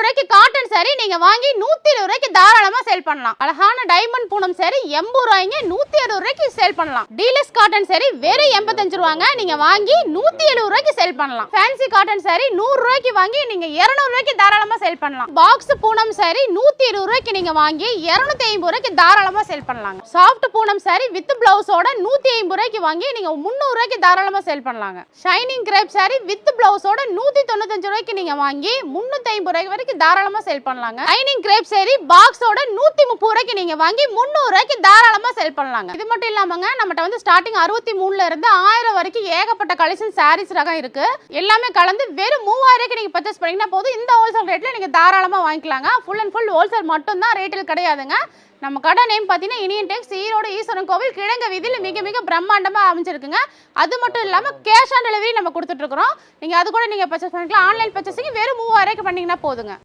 ரூபாய்க்கு cotton saree நீங்க வாங்கி 120 ரூபாய்க்கு தாராளமா சேல் பண்ணலாம். அழகான டைமண்ட் பூனம் saree 80 ரூபாய்ங்க 170 ரூபாய்க்கு சேல் பண்ணலாம். டீலக்ஸ் காட்டன் saree வெறும் 85 ரூபாங்க, நீங்க வாங்கி 170 ரூபாய்க்கு சேல் பண்ணலாம். ஃபேன்சி காட்டன் saree 100 ரூபாய்க்கு வாங்கி நீங்க 200 ரூபாய்க்கு தாராளமா சேல் பண்ணலாம். பாக்ஸ் பூனம் saree 120 ரூபாய்க்கு நீங்க வாங்கி 250 ரூபாய்க்கு தாராளமா சேல் பண்ணலாங்க. சாஃப்ட் பூனம் saree வித் பிளவுஸோட 150 ரூபாய்க்கு வாங்கி நீங்க 300 ரூபாய்க்கு தாராளமா சேல் பண்ணலாங்க. ஷைனிங் கிரேப் saree வித் பிளவுஸோட 195 ரூபாய்க்கு நீங்க வாங்கி 350 ரூபாய்க்கு வரைக்கும் தாராளமா சேல் பண்ணலாங்க. ஷைனிங் கிரேப் saree பாக்ஸோட 130 ரூபாய்க்கு நீங்க வாங்கி 300 ரூபாய்க்கு தாராளமா சேல் பண்ணலாங்க. இது மட்டும் இல்லாமங்க நம்மட்ட வந்து ஸ்டார்டிங் 63ல இருந்து 1000 வரைக்கும் ஏகப்பட்ட கலெக்ஷன் sarees ரகம் இருக்கு. எல்லாமே கலந்து வெறும் 3000 ரூபாய்க்கு நீங்க பர்ச்சேஸ் பண்ணீங்கன்னா போதும். இந்த ஹோல்சேல் ரேட்ல நீங்க தாராளமா வாங்கிக்கலாங்க. ஃபுல் அண்ட் ஃபுல் ஹோல்சேல் மட்டும் தான், ரீட்டைல் கிடையாதுங்க. நம்ம கடை நேம் பார்த்தீங்கன்னா இனியன் டெக்ஸ், ஈரோடு ஈஸ்வரன் கோவில் கிழங்க வீதியில் மிக மிக பிரம்மாண்டமாக அமைஞ்சிருக்குங்க. அது மட்டும் இல்லாமல் கேஷ் ஆன் டெலிவரி நம்ம கொடுத்துட்ருக்குறோம். நீங்கள் அது கூட நீங்கள் பர்ச்சேஸ் பண்ணிக்கலாம். ஆன்லைன் பர்ச்சேசிங் வெறும் 3000 ரூபாய்க்கு பண்ணிங்கன்னா போதுங்க.